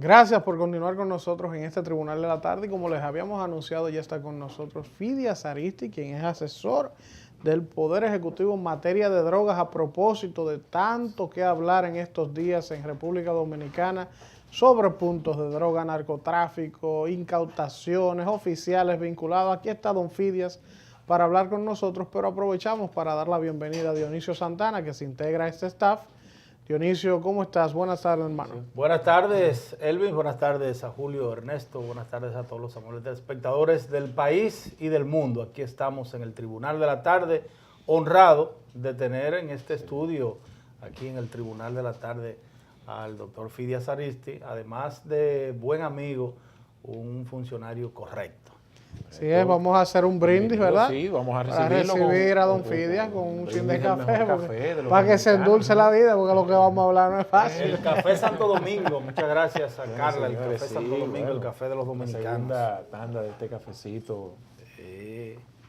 Gracias por continuar con nosotros en este Tribunal de la Tarde y como les habíamos anunciado ya está con nosotros Fidias Aristi, quien es asesor del Poder Ejecutivo en materia de drogas a propósito de tanto que hablar en estos días en República Dominicana sobre puntos de droga, narcotráfico, incautaciones, oficiales vinculados. Aquí está don Fidias para hablar con nosotros, pero aprovechamos para dar la bienvenida a Dionisio Santana, que se integra a este staff. Dionisio, ¿cómo estás? Buenas tardes, hermano. Sí. Buenas tardes, Elvin. Buenas tardes a Julio, Ernesto. Buenas tardes a todos los amables espectadores del país y del mundo. Aquí estamos en el Tribunal de la Tarde, honrado de tener en este estudio, aquí en el Tribunal de la Tarde, al doctor Fidias Aristi, además de buen amigo, un funcionario correcto. Así es, vamos a hacer un brindis, ¿verdad? Sí, vamos a para recibir a don Fidias con un chin de café, para que se endulce la vida, porque lo que vamos a hablar no es fácil. El café Santo Domingo, muchas gracias a Carla, el café Santo Domingo, el café de los dominicanos. Segunda tanda de este cafecito.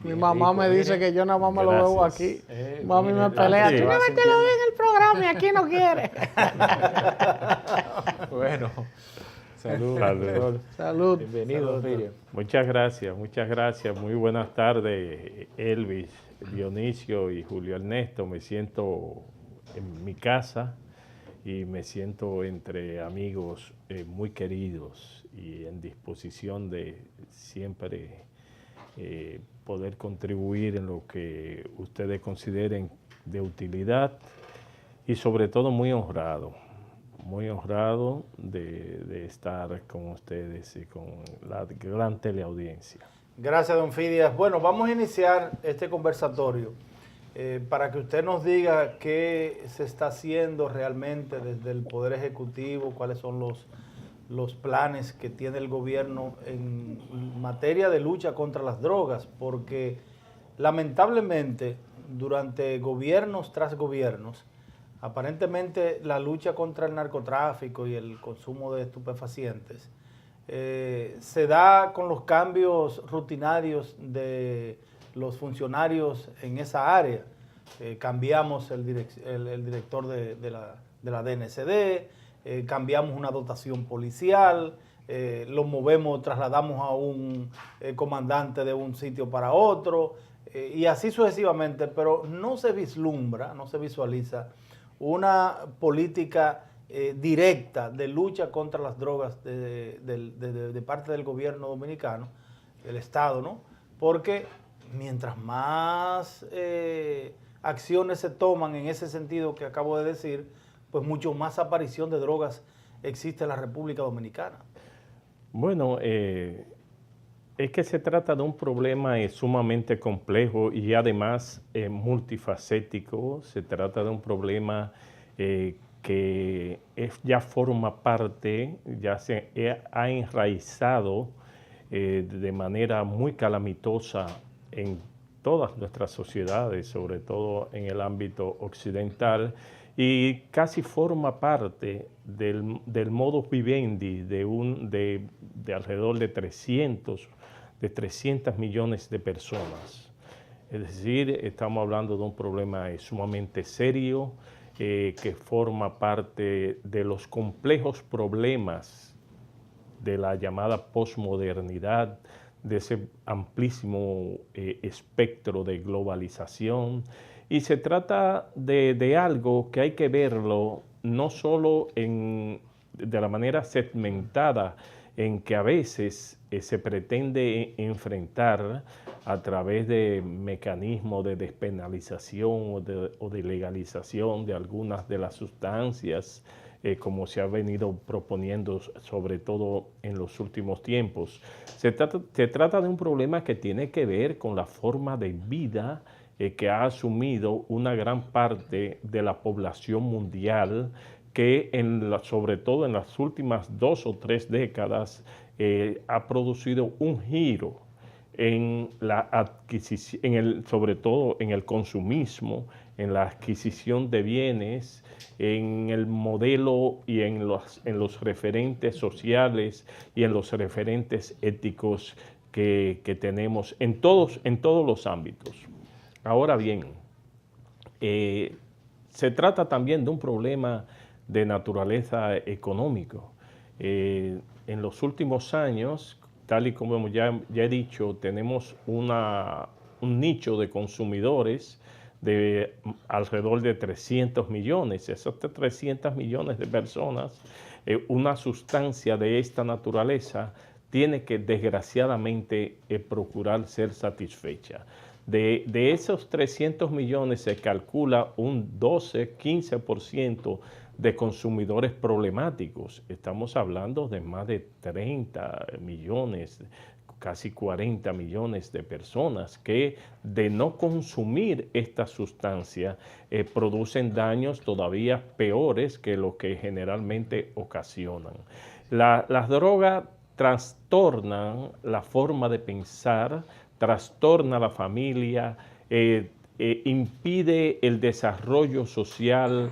Mi mamá me dice que yo nada más me lo bebo aquí. Mami me pelea, tú no me te lo ves en el programa y aquí no quiere. Bueno. Salud. Salud. Bienvenido, Fidias. Muchas gracias, muchas gracias. Muy buenas tardes, Elvis, Dionisio y Julio Ernesto. Me siento en mi casa y me siento entre amigos muy queridos y en disposición de siempre poder contribuir en lo que ustedes consideren de utilidad y sobre todo muy honrado de estar con ustedes y con la gran teleaudiencia. Gracias, don Fidias. Bueno, vamos a iniciar este conversatorio para que usted nos diga qué se está haciendo realmente desde el Poder Ejecutivo, cuáles son los planes que tiene el gobierno en materia de lucha contra las drogas, porque lamentablemente durante gobiernos tras gobiernos, aparentemente la lucha contra el narcotráfico y el consumo de estupefacientes se da con los cambios rutinarios de los funcionarios en esa área. Cambiamos el director de la DNCD, cambiamos una dotación policial, lo movemos, trasladamos a un comandante de un sitio para otro, y así sucesivamente, pero no se vislumbra, no se visualiza una política directa de lucha contra las drogas de parte del gobierno dominicano, del Estado, ¿no? Porque mientras más acciones se toman en ese sentido que acabo de decir, pues mucho más aparición de drogas existe en la República Dominicana. Bueno, es que se trata de un problema sumamente complejo y además multifacético. Se trata de un problema que ya forma parte, ya se ha enraizado de manera muy calamitosa en todas nuestras sociedades, sobre todo en el ámbito occidental, y casi forma parte del modus vivendi de alrededor de 300 millones de personas. Es decir, estamos hablando de un problema sumamente serio que forma parte de los complejos problemas de la llamada posmodernidad, de ese amplísimo espectro de globalización. Y se trata de algo que hay que verlo no solo de la manera segmentada en que a veces se pretende enfrentar a través de mecanismos de despenalización o de legalización de algunas de las sustancias, como se ha venido proponiendo sobre todo en los últimos tiempos. Se trata de un problema que tiene que ver con la forma de vida que ha asumido una gran parte de la población mundial, que sobre todo en las últimas 2 o 3 décadas ha producido un giro en la adquisición, sobre todo en el consumismo, en la adquisición de bienes, en el modelo y en los referentes sociales y en los referentes éticos que tenemos en todos los ámbitos. Ahora bien, se trata también de un problema de naturaleza económico. En los últimos años, tal y como ya he dicho, tenemos un nicho de consumidores de alrededor de 300 millones. Esos 300 millones de personas, una sustancia de esta naturaleza tiene que desgraciadamente procurar ser satisfecha. De esos 300 millones se calcula un 12-15% de consumidores problemáticos. Estamos hablando de más de 30 millones, casi 40 millones de personas que de no consumir esta sustancia producen daños todavía peores que lo que generalmente ocasionan. Las drogas trastornan la forma de pensar, trastorna la familia, impide el desarrollo social,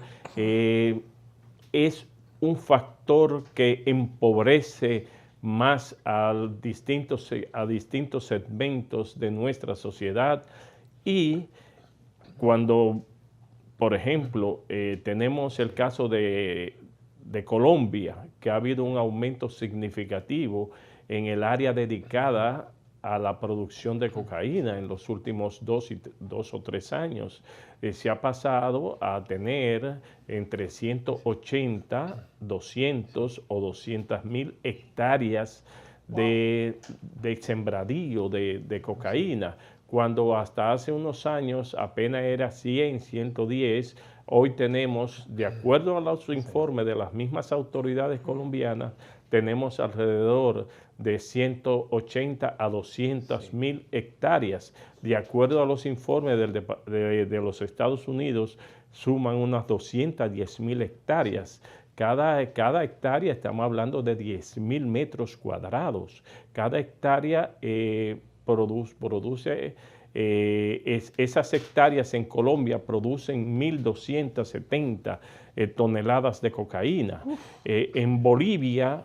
es un factor que empobrece más a distintos segmentos de nuestra sociedad. Y cuando, por ejemplo, tenemos el caso de Colombia, que ha habido un aumento significativo en el área dedicada a la producción de cocaína en los últimos 2 o 3 años. Se ha pasado a tener entre 180, 200 o 200 mil hectáreas de sembradío de cocaína, cuando hasta hace unos años apenas era 100, 110. Hoy tenemos, de acuerdo a los informes de las mismas autoridades colombianas, tenemos alrededor de 180 a 200 mil hectáreas. De acuerdo a los informes de los Estados Unidos, suman unas 210 mil hectáreas. Cada hectárea, estamos hablando de 10.000 metros cuadrados. Cada hectárea produce esas hectáreas en Colombia producen 1.270 toneladas de cocaína. En Bolivia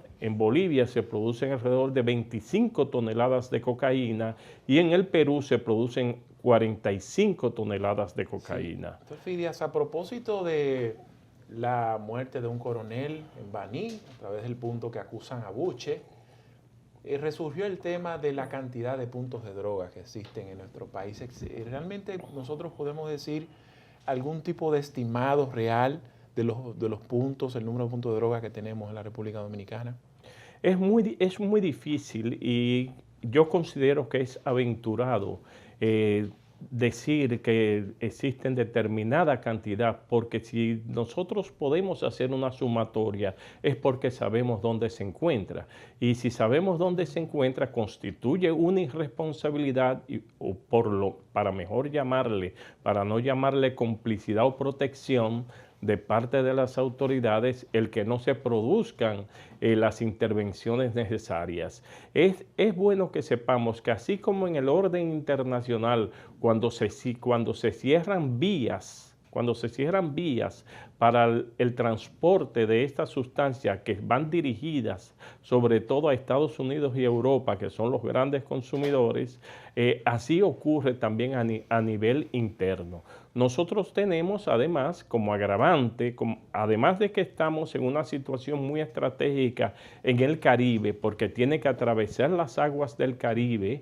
se producen alrededor de 25 toneladas de cocaína y en el Perú se producen 45 toneladas de cocaína. Sí. Entonces, Fidias, a propósito de la muerte de un coronel en Baní, a través del punto que acusan a Buche, resurgió el tema de la cantidad de puntos de droga que existen en nuestro país. ¿Realmente nosotros podemos decir algún tipo de estimado real de los puntos, el número de puntos de droga que tenemos en la República Dominicana? Es muy difícil y yo considero que es aventurado decir que existen determinada cantidad, porque si nosotros podemos hacer una sumatoria es porque sabemos dónde se encuentra, y si sabemos dónde se encuentra constituye una irresponsabilidad, para no llamarle complicidad o protección de parte de las autoridades, el que no se produzcan las intervenciones necesarias. Es bueno que sepamos que así como en el orden internacional, cuando se cierran vías para el transporte de estas sustancias que van dirigidas sobre todo a Estados Unidos y Europa, que son los grandes consumidores, así ocurre también a nivel interno. Nosotros tenemos además como agravante, además de que estamos en una situación muy estratégica en el Caribe, porque tiene que atravesar las aguas del Caribe,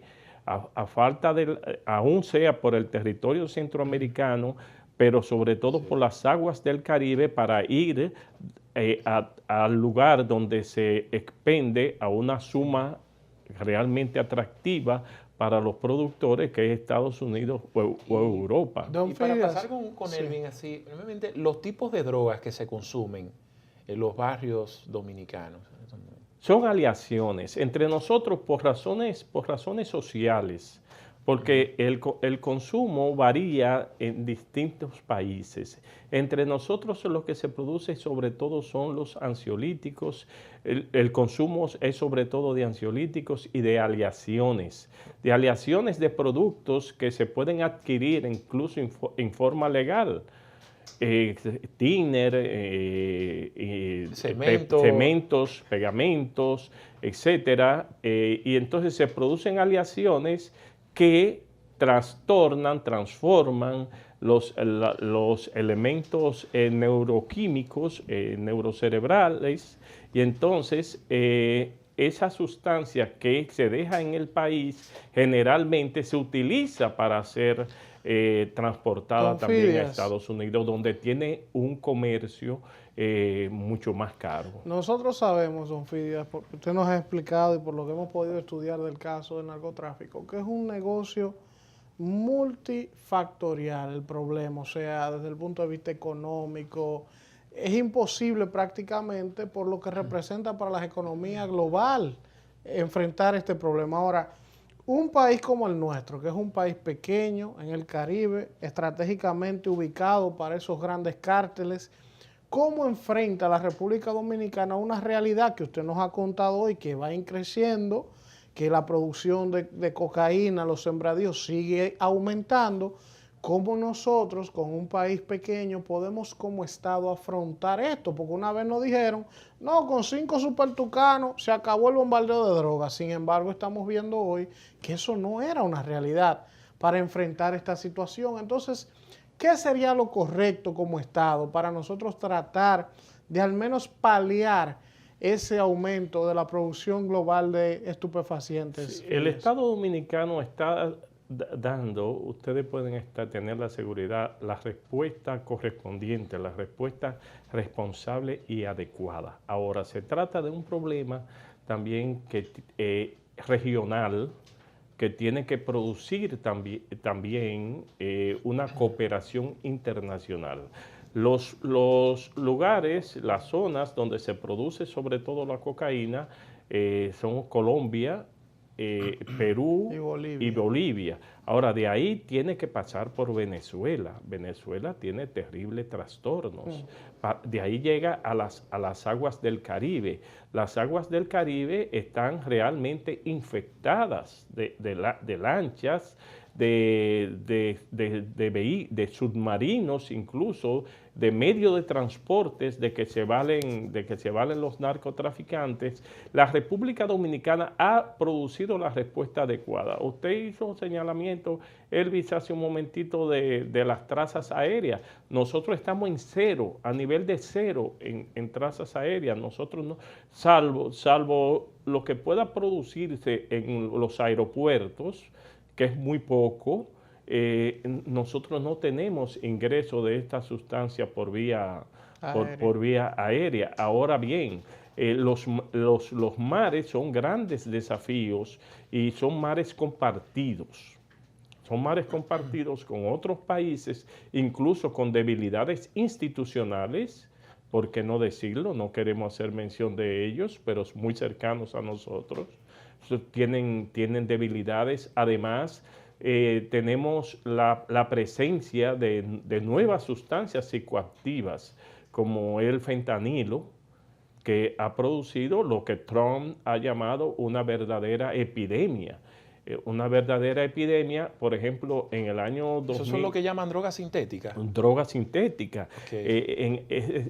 aún sea por el territorio centroamericano, pero sobre todo por las aguas del Caribe para ir al lugar donde se expende a una suma realmente atractiva para los productores, que es Estados Unidos o Europa. Y para pasar con Elvin, así, realmente, los tipos de drogas que se consumen en los barrios dominicanos son aleaciones entre nosotros por razones sociales, porque el consumo varía en distintos países. Entre nosotros lo que se produce sobre todo son los ansiolíticos. El consumo es sobre todo de ansiolíticos y de aleaciones de productos que se pueden adquirir incluso en forma legal. Thinner, cementos, pegamentos, etcétera. Y entonces se producen aleaciones que trastornan, transforman, los elementos neuroquímicos, neurocerebrales, y entonces esa sustancia que se deja en el país generalmente se utiliza para ser transportada también a Estados Unidos, donde tiene un comercio mucho más caro. Nosotros sabemos, don Fidias, porque usted nos ha explicado y por lo que hemos podido estudiar del caso del narcotráfico, que es un negocio multifactorial el problema, o sea, desde el punto de vista económico, es imposible prácticamente por lo que representa para la economía global enfrentar este problema. Ahora, un país como el nuestro, que es un país pequeño en el Caribe, estratégicamente ubicado para esos grandes cárteles, ¿cómo enfrenta la República Dominicana una realidad que usted nos ha contado hoy, que va creciendo, que la producción de cocaína, los sembradíos sigue aumentando? ¿Cómo nosotros, con un país pequeño, podemos como Estado afrontar esto? Porque una vez nos dijeron, no, con 5 supertucanos se acabó el bombardeo de drogas. Sin embargo, estamos viendo hoy que eso no era una realidad para enfrentar esta situación. Entonces, ¿qué sería lo correcto como Estado para nosotros tratar de al menos paliar ese aumento de la producción global de estupefacientes? Sí, el Estado Dominicano está dando, ustedes pueden tener la seguridad, la respuesta correspondiente, la respuesta responsable y adecuada. Ahora, se trata de un problema también que regional, que tiene que producir también una cooperación internacional. Los lugares, las zonas donde se produce sobre todo la cocaína son Colombia, Perú y Bolivia. Ahora, de ahí tiene que pasar por Venezuela. Venezuela tiene terribles trastornos. De ahí llega a las aguas del Caribe. Las aguas del Caribe están realmente infectadas de lanchas, de submarinos, incluso de medios de transportes de que se valen los narcotraficantes. La República Dominicana ha producido la respuesta adecuada. Usted hizo un señalamiento, Elvis, hace un momentito de las trazas aéreas. Nosotros estamos en cero, a nivel de cero en trazas aéreas. Nosotros no, salvo lo que pueda producirse en los aeropuertos, que es muy poco, nosotros no tenemos ingreso de esta sustancia por vía aérea. Ahora bien, los mares son grandes desafíos y son mares compartidos. Son mares compartidos con otros países, incluso con debilidades institucionales, ¿por qué no decirlo? No queremos hacer mención de ellos, pero muy cercanos a nosotros. Tienen debilidades. Además, tenemos la presencia de nuevas sustancias psicoactivas, como el fentanilo, que ha producido lo que Trump ha llamado una verdadera epidemia. Una verdadera epidemia, por ejemplo, en el año 2000... ¿Eso son lo que llaman drogas sintéticas? Drogas sintéticas. Okay.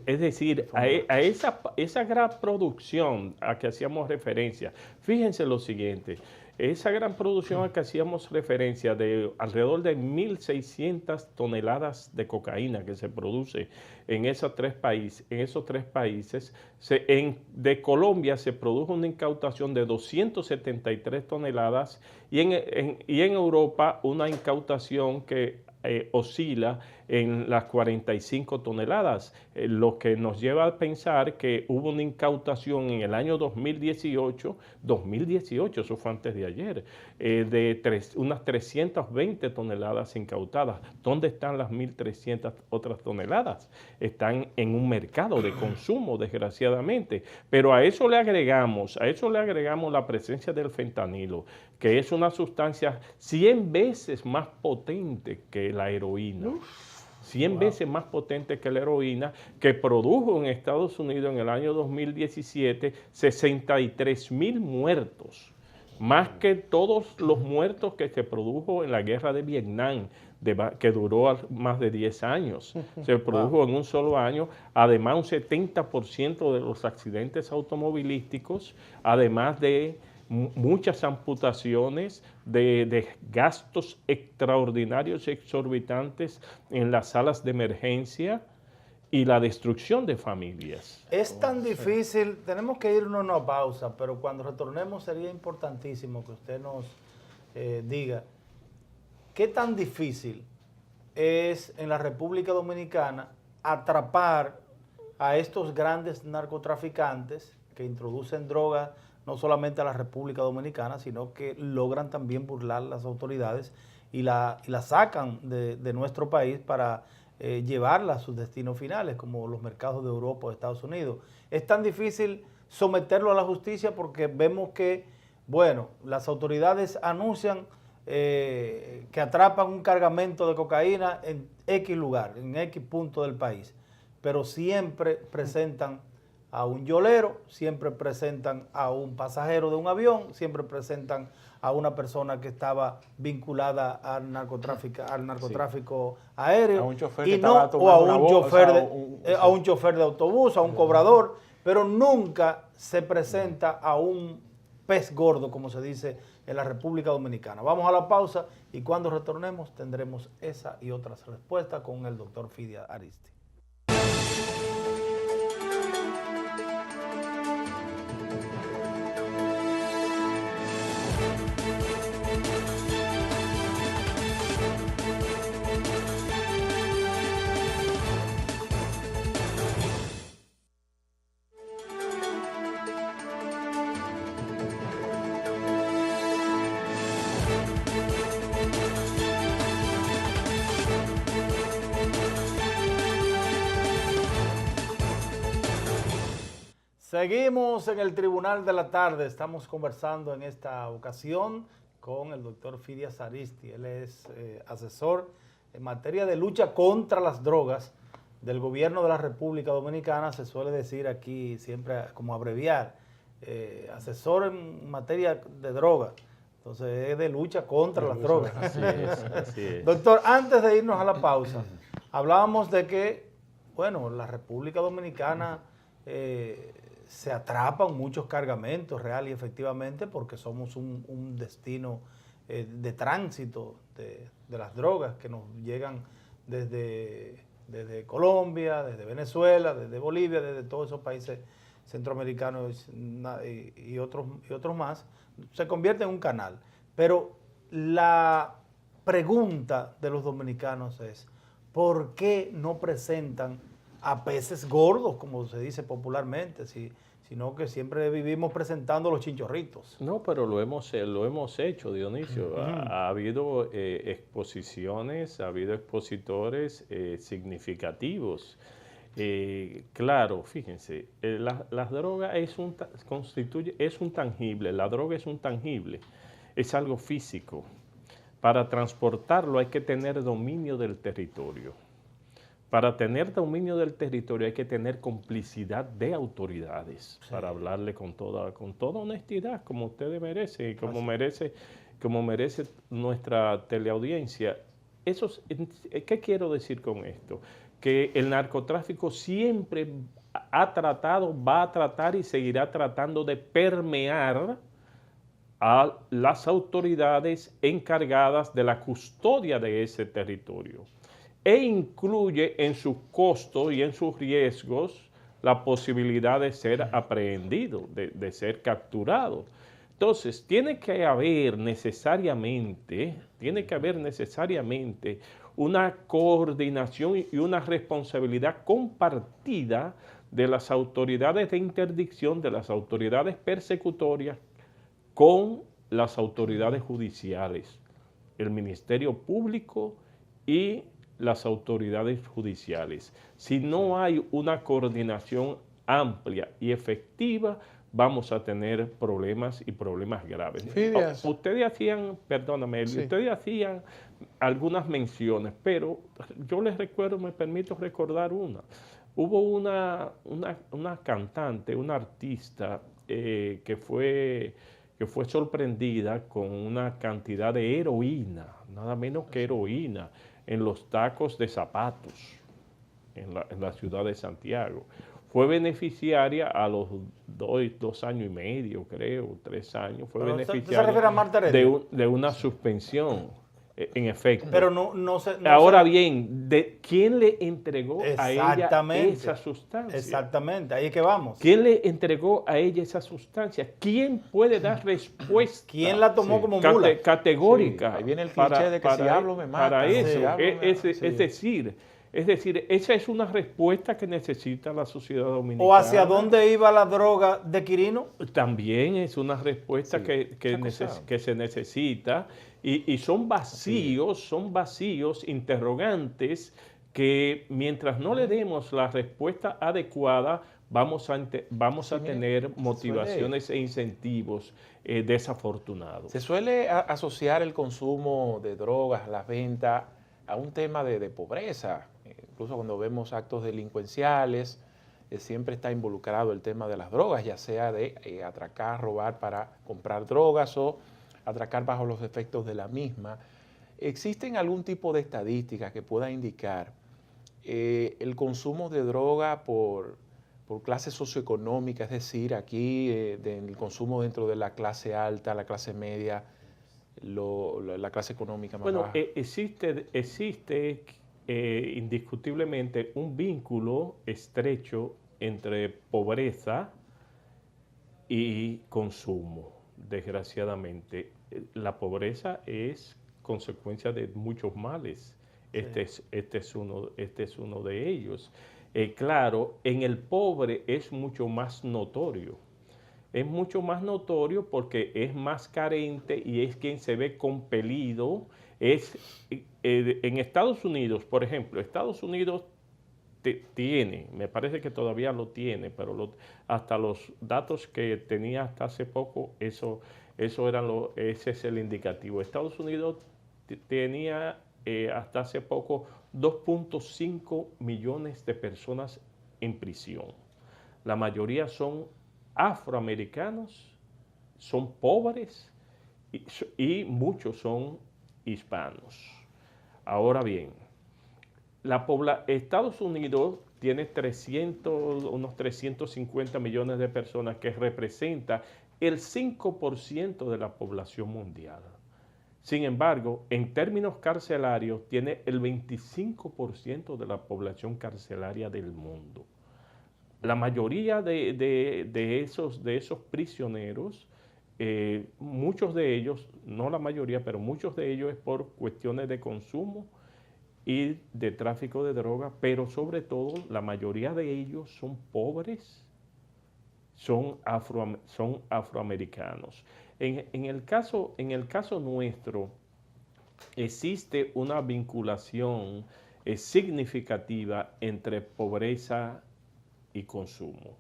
Es decir, a esa gran producción a que hacíamos referencia, fíjense lo siguiente, esa gran producción a que hacíamos referencia de alrededor de 1.600 toneladas de cocaína que se produce en esos tres países, de Colombia se produjo una incautación de 273 toneladas y en Europa una incautación que oscila en las 45 toneladas, lo que nos lleva a pensar que hubo una incautación en el año 2018, eso fue antes de ayer, unas 320 toneladas incautadas. ¿Dónde están las 1.300 otras toneladas? Están en un mercado de consumo, desgraciadamente. Pero a eso le agregamos la presencia del fentanilo, que es una sustancia 100 veces más potente que la heroína. 100 veces más potente que la heroína, que produjo en Estados Unidos en el año 2017 63,000 muertos, más que todos los muertos que se produjo en la guerra de Vietnam, que duró más de 10 años. Se produjo en un solo año. Además, un 70% de los accidentes automovilísticos, además de muchas amputaciones de gastos extraordinarios, exorbitantes en las salas de emergencia y la destrucción de familias. Es tan difícil, tenemos que irnos a una pausa, pero cuando retornemos sería importantísimo que usted nos diga qué tan difícil es en la República Dominicana atrapar a estos grandes narcotraficantes que introducen drogas no solamente a la República Dominicana, sino que logran también burlar las autoridades y la sacan de nuestro país para llevarla a sus destinos finales, como los mercados de Europa o Estados Unidos. Es tan difícil someterlo a la justicia porque vemos que, bueno, las autoridades anuncian que atrapan un cargamento de cocaína en X lugar, en X punto del país, pero siempre presentan a un yolero, siempre presentan a un pasajero de un avión, siempre presentan a una persona que estaba vinculada al narcotráfico aéreo, A un chofer y que no, estaba o a tomando un una chofer bolsa, a un chofer de autobús, a un cobrador, pero nunca se presenta a un pez gordo, como se dice en la República Dominicana. Vamos a la pausa y cuando retornemos tendremos esa y otras respuestas con el doctor Fidia Aristi. Seguimos en el Tribunal de la Tarde. Estamos conversando en esta ocasión con el doctor Fidias Aristi. Él es asesor en materia de lucha contra las drogas del gobierno de la República Dominicana. Se suele decir aquí siempre como abreviar, asesor en materia de drogas. Entonces es de lucha contra las drogas. Así es. Doctor, antes de irnos a la pausa, hablábamos de que, bueno, la República Dominicana se atrapan muchos cargamentos real y efectivamente porque somos un destino de tránsito de las drogas que nos llegan desde Colombia, desde Venezuela, desde Bolivia, desde todos esos países centroamericanos y otros más. Se convierte en un canal. Pero la pregunta de los dominicanos es, ¿por qué no presentan a peces gordos, como se dice popularmente, sino que siempre vivimos presentando los chinchorritos? No, pero lo hemos hecho, Dionisio. Ha habido exposiciones, ha habido expositores significativos. Claro, fíjense, las drogas es un tangible, la droga es un tangible, es algo físico. Para transportarlo hay que tener dominio del territorio. Para tener dominio del territorio hay que tener complicidad de autoridades, sí, para hablarle con toda honestidad, como ustedes merecen, como merece nuestra teleaudiencia. ¿Qué quiero decir con esto? Que el narcotráfico siempre ha tratado, va a tratar y seguirá tratando de permear a las autoridades encargadas de la custodia de ese territorio, e incluye en sus costos y en sus riesgos la posibilidad de ser aprehendido, de ser capturado. Entonces, tiene que haber necesariamente una coordinación y una responsabilidad compartida de las autoridades de interdicción, de las autoridades persecutorias, con las autoridades judiciales, el Ministerio Público y las autoridades judiciales. Si no hay una coordinación amplia y efectiva, vamos a tener problemas y problemas graves. Ustedes hacían, perdóname, sí, ustedes hacían algunas menciones, pero yo les recuerdo, me permito recordar una. Hubo una cantante, una artista que fue sorprendida con una cantidad de heroína, nada menos que heroína, en los tacos de zapatos en la ciudad de Santiago. Fue beneficiaria a los 2 años y medio, creo, 3 años, fue Pero ¿usted se beneficiaria refiere a Marta Heredia? de una suspensión, en efecto. Pero no Ahora bien, ¿quién le entregó a ella Exactamente. esa sustancia? Exactamente, ahí es que vamos. ¿Quién le entregó a ella esa sustancia? ¿Quién puede dar respuesta? ¿Quién la tomó como mula? Categórica. Sí, ahí viene el cliché de que si hablo me matan. Para eso, Si hablo me- es decir, esa es una respuesta que necesita la sociedad dominicana. ¿O hacia dónde iba la droga de Quirino? También es una respuesta Sí, que se necesita y son vacíos, interrogantes que mientras no le demos la respuesta adecuada vamos a tener motivaciones e incentivos desafortunados. Se suele asociar el consumo de drogas, la venta, a un tema de pobreza. Incluso cuando vemos actos delincuenciales, siempre está involucrado el tema de las drogas, ya sea de atracar, robar para comprar drogas o atracar bajo los efectos de la misma. ¿Existen algún tipo de estadísticas que pueda indicar el consumo de droga por clase socioeconómica? Es decir, aquí el consumo dentro de la clase alta, la clase media, la clase económica más baja. Existe indiscutiblemente un vínculo estrecho entre pobreza y consumo. Desgraciadamente, la pobreza es consecuencia de muchos males. Este es uno de ellos. Claro, en el pobre es mucho más notorio. Es mucho más notorio porque es más carente y es quien se ve compelido. En Estados Unidos, por ejemplo, Estados Unidos tiene, me parece que todavía lo tiene, pero hasta los datos que tenía hasta hace poco, ese es el indicativo. Estados Unidos tenía hasta hace poco 2.5 millones de personas en prisión. La mayoría son afroamericanos, son pobres y muchos son hispanos. Ahora bien, Estados Unidos tiene unos 350 millones de personas, que representa el 5% de la población mundial. Sin embargo, en términos carcelarios, tiene el 25% de la población carcelaria del mundo. La mayoría de esos prisioneros, muchos de ellos, no la mayoría, pero muchos de ellos es por cuestiones de consumo y de tráfico de drogas, pero sobre todo la mayoría de ellos son pobres, son afroamericanos. En el caso nuestro, existe una vinculación significativa entre pobreza y consumo.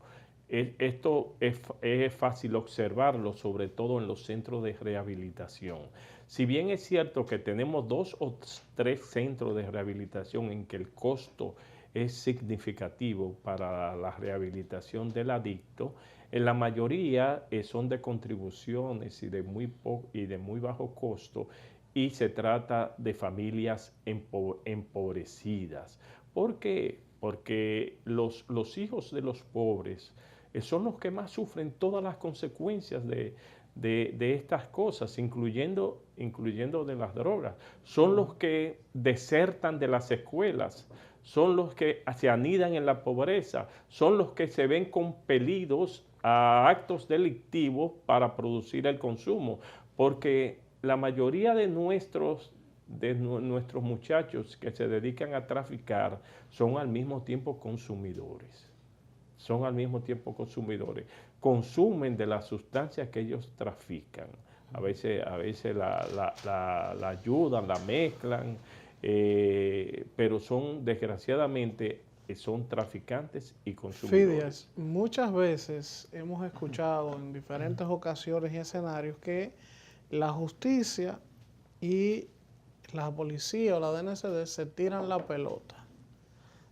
Esto es fácil observarlo, sobre todo en los centros de rehabilitación. Si bien es cierto que tenemos 2 o 3 centros de rehabilitación en que el costo es significativo para la rehabilitación del adicto, en la mayoría son de contribuciones y de muy bajo costo, y se trata de familias empobrecidas. ¿Por qué? Porque los hijos de los pobres son los que más sufren todas las consecuencias de estas cosas, incluyendo de las drogas. Son los que desertan de las escuelas, son los que se anidan en la pobreza, son los que se ven compelidos a actos delictivos para producir el consumo, porque la mayoría de nuestros muchachos que se dedican a traficar son al mismo tiempo consumidores. Consumen de las sustancias que ellos trafican. A veces la ayudan, la mezclan, pero desgraciadamente, son traficantes y consumidores. Fidias, muchas veces hemos escuchado en diferentes ocasiones y escenarios que la justicia y la policía o la DNCD se tiran la pelota.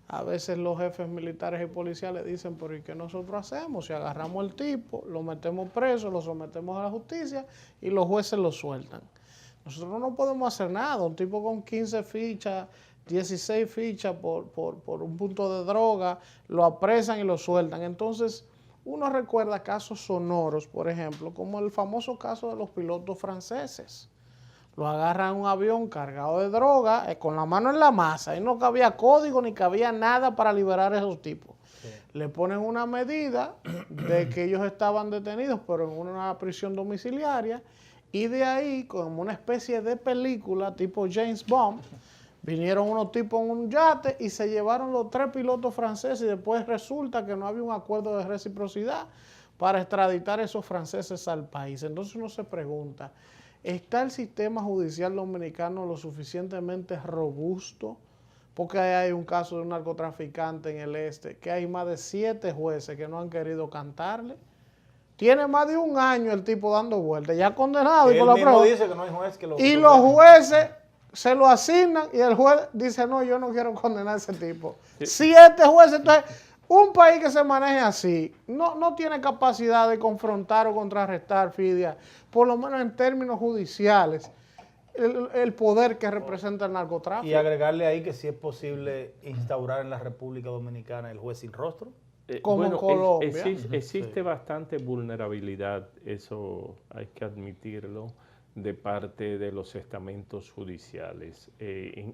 A veces los jefes militares y policiales dicen, pero ¿y qué nosotros hacemos? Si agarramos al tipo, lo metemos preso, lo sometemos a la justicia y los jueces lo sueltan. Nosotros no podemos hacer nada. Un tipo con 15 fichas, 16 fichas por un punto de droga, lo apresan y lo sueltan. Entonces, uno recuerda casos sonoros, por ejemplo, como el famoso caso de los pilotos franceses. Lo agarran un avión cargado de droga, con la mano en la masa, y no cabía código ni cabía nada para liberar a esos tipos. Sí. Le ponen una medida de que ellos estaban detenidos, pero en una prisión domiciliaria, y de ahí, como una especie de película tipo James Bond, vinieron unos tipos en un yate y se llevaron los 3 pilotos franceses, y después resulta que no había un acuerdo de reciprocidad para extraditar a esos franceses al país. Entonces uno se pregunta, ¿está el sistema judicial dominicano lo suficientemente robusto? Porque hay un caso de un narcotraficante en el este, que hay más de 7 jueces que no han querido cantarle. Tiene más de un año el tipo dando vueltas, ya condenado. Él mismo dice que no hay juez que lo y los jueces se lo asignan y el juez dice, no, yo no quiero condenar a ese tipo. Sí. 7 jueces, entonces, un país que se maneje así, no tiene capacidad de confrontar o contrarrestar, Fidia, por lo menos en términos judiciales, el poder que representa el narcotráfico. Y agregarle ahí que si es posible instaurar en la República Dominicana el juez sin rostro. Como en Colombia. Existe bastante vulnerabilidad, eso hay que admitirlo, de parte de los estamentos judiciales.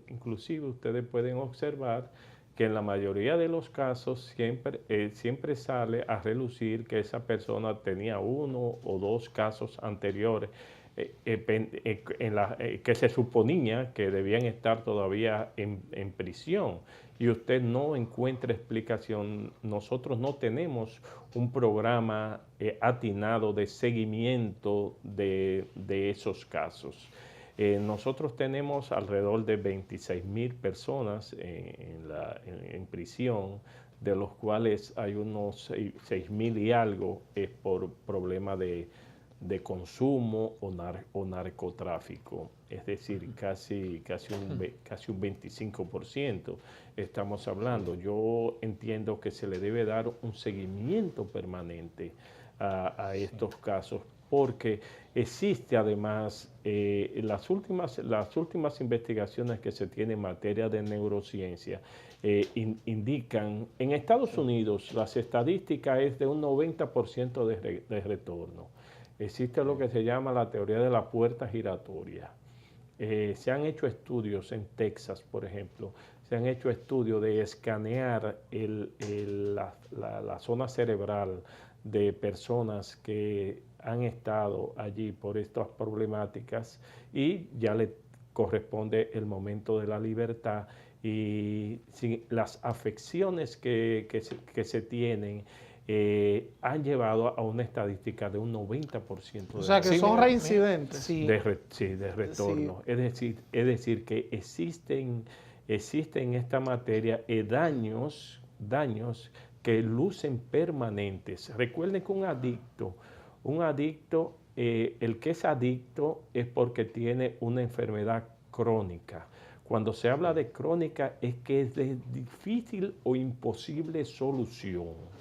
Inclusive ustedes pueden observar que en la mayoría de los casos siempre sale a relucir que esa persona tenía 1 o 2 casos anteriores que se suponía que debían estar todavía en prisión, y usted no encuentra explicación. Nosotros no tenemos un programa atinado de seguimiento de esos casos. Nosotros tenemos alrededor de 26,000 personas en prisión, de los cuales hay unos 6,000 y algo por problema de consumo o narcotráfico, es decir, casi un 25% estamos hablando. Yo entiendo que se le debe dar un seguimiento permanente a estos casos, porque existe además las últimas investigaciones que se tienen en materia de neurociencia indican, en Estados Unidos las estadísticas es de un 90% de retorno. Existe lo que se llama la teoría de la puerta giratoria. Se han hecho estudios en Texas, por ejemplo, se han hecho estudios de escanear la zona cerebral de personas que han estado allí por estas problemáticas, y ya le corresponde el momento de la libertad, y las afecciones que se tienen han llevado a una estadística de un 90%. O sea, que son reincidentes. De retorno. Sí. Es decir, que existen en esta materia daños que lucen permanentes. Recuerden que un adicto, el que es adicto es porque tiene una enfermedad crónica. Cuando se habla de crónica es que es de difícil o imposible solución.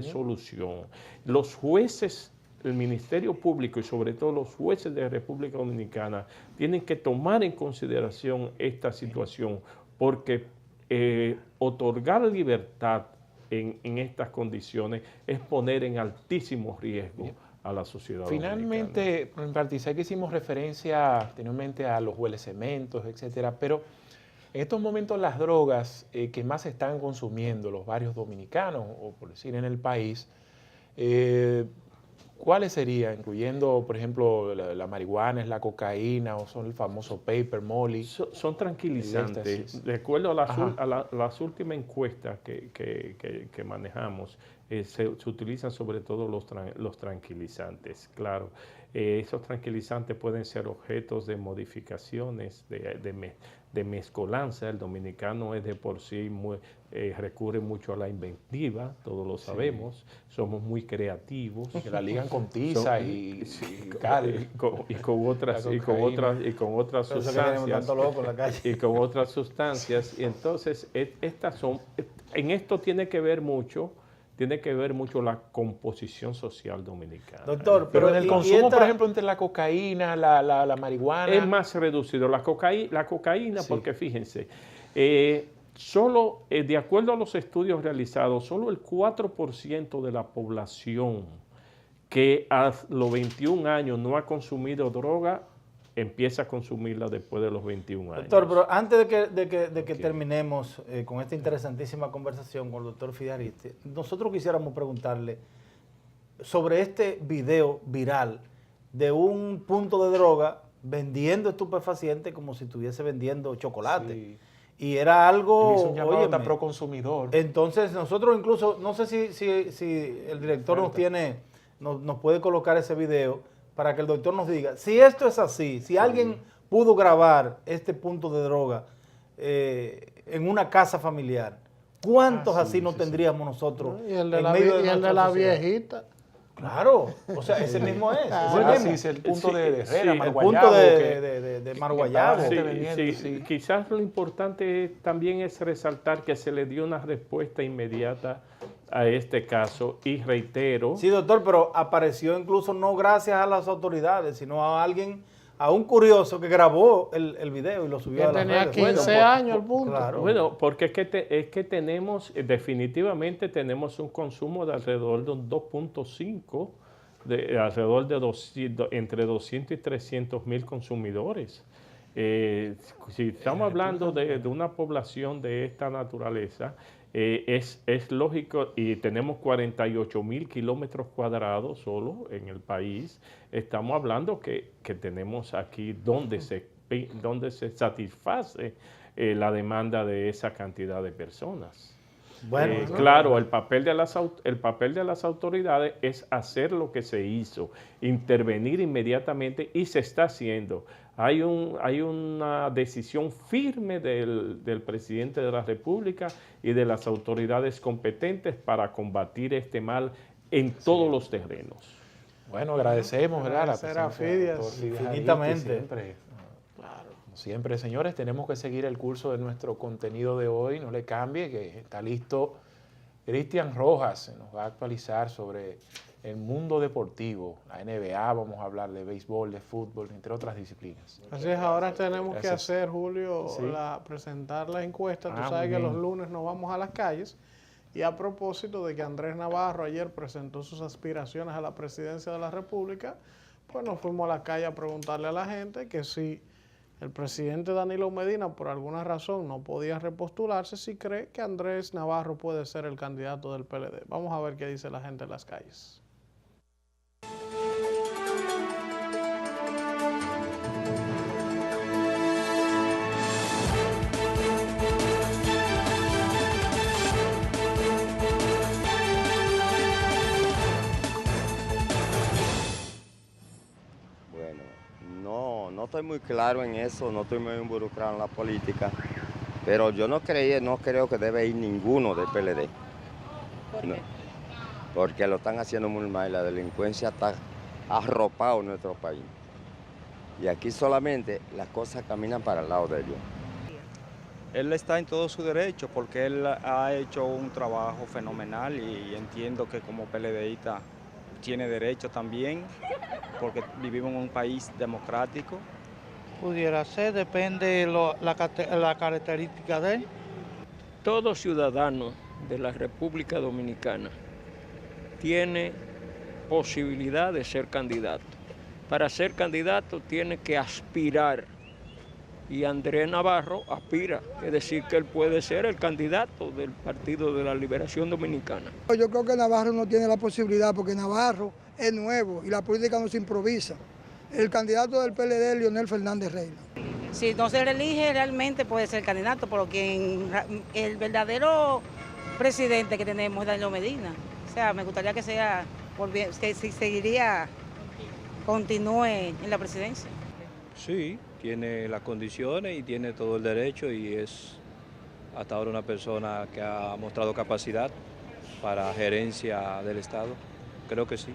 Solución. Los jueces, el Ministerio Público y sobre todo los jueces de la República Dominicana tienen que tomar en consideración esta situación, porque otorgar libertad en estas condiciones es poner en altísimo riesgo a la sociedad Finalmente, en Particé que hicimos referencia anteriormente a los hueles cementos, etcétera, pero en estos momentos las drogas que más se están consumiendo los barrios dominicanos, o por decir en el país, ¿cuáles serían? Incluyendo, por ejemplo, la marihuana, la cocaína, o son el famoso paper, molly. Son tranquilizantes. De acuerdo a las últimas encuestas que manejamos, se utilizan sobre todo los tranquilizantes. Claro, esos tranquilizantes pueden ser objetos de modificaciones, de mezcolanza. El dominicano es de por sí recurre mucho a la inventiva, todos lo sabemos. Somos muy creativos. Que la ligan con tiza y con otras sustancias. Y con otras sustancias. Y entonces en esto tiene que ver mucho la composición social dominicana. Doctor, pero en el consumo, por ejemplo, entre la cocaína, la marihuana. Es más reducido. La cocaína, sí. Porque fíjense, Solo, de acuerdo a los estudios realizados, solo el 4% de la población que a los 21 años no ha consumido droga, empieza a consumirla después de los 21 años. Doctor, pero antes de que terminemos con esta interesantísima conversación con el doctor Fidiaristi, nosotros quisiéramos preguntarle sobre este video viral de un punto de droga vendiendo estupefacientes como si estuviese vendiendo chocolate. Sí. Y era algo... Hizo un llamado óyeme, hasta pro consumidor. entonces nosotros incluso, no sé si el director nos puede colocar ese video para que el doctor nos diga, si esto es así, si alguien pudo grabar este punto de droga en una casa familiar, ¿cuántos así no tendríamos nosotros? Y el de en la, medio de y el nuestra de la sociedad? viejita. Claro, o sea, ese mismo es. Así es el punto de Herrera, sí, El Marguayabo, punto que- de Marguayabo. que Sí, estaba vendiendo, sí. Quizás lo importante también es resaltar que se le dio una respuesta inmediata a este caso y reitero, Sí, doctor, pero apareció incluso no gracias a las autoridades, sino a alguien, a un curioso que grabó el video y lo subió Que a las tenía redes. 15 años el punto. Claro. bueno, porque es que tenemos, definitivamente tenemos un consumo de alrededor de un 2.5, alrededor de 200, entre 200 y 300 mil consumidores. Si estamos hablando de una población de esta naturaleza, es lógico, y tenemos 48.000 kilómetros cuadrados solo en el país, estamos hablando que tenemos aquí donde se satisface la demanda de esa cantidad de personas. Bueno, ¿no? Claro, el papel de las autoridades es hacer lo que se hizo, intervenir inmediatamente y se está haciendo. Hay una decisión firme del presidente de la República y de las autoridades competentes para combatir este mal en todos los terrenos. Bueno, agradecemos, ¿verdad? La Agradecer a presencia del doctor Fidias. Fidias Infinitamente. Siempre, como siempre, señores, tenemos que seguir el curso de nuestro contenido de hoy. No le cambie, que está listo Cristian Rojas. Nos va a actualizar sobre el mundo deportivo, la NBA, vamos a hablar de béisbol, de fútbol, entre otras disciplinas. Así es, ahora tenemos que Gracias. hacer, Julio, Sí. presentar la encuesta. Tú Ah, sabes muy que los bien. lunes nos vamos a las calles. Y a propósito de que Andrés Navarro ayer presentó sus aspiraciones a la presidencia de la República, pues nos fuimos a la calle a preguntarle a la gente que si el presidente Danilo Medina por alguna razón no podía repostularse, si cree que Andrés Navarro puede ser el candidato del PLD. Vamos a ver qué dice la gente en las calles. Bueno, no estoy muy claro en eso, no estoy muy involucrado en la política, pero yo no creo que debe ir ninguno del PLD. ¿Por No, qué? porque lo están haciendo muy mal, la delincuencia está arropado en nuestro país. Y aquí solamente las cosas caminan para el lado de ellos. Él está en todo su derecho porque él ha hecho un trabajo fenomenal y entiendo que como PLDista tiene derecho también porque vivimos en un país democrático. Pudiera ser, depende de la característica de él. Todo ciudadano de la República Dominicana tiene posibilidad de ser candidato. Para ser candidato tiene que aspirar y Andrés Navarro aspira, es decir, que él puede ser el candidato del Partido de la Liberación Dominicana. Yo creo que Navarro no tiene la posibilidad porque Navarro es nuevo y la política no se improvisa. El candidato del PLD es Leonel Fernández Reina. Si no se reelige, realmente puede ser candidato, pero el verdadero presidente que tenemos es Danilo Medina. O sea, me gustaría que sea, que si seguiría, continúe en la presidencia. Sí, tiene las condiciones y tiene todo el derecho y es hasta ahora una persona que ha mostrado capacidad para gerencia del Estado. Creo que sí.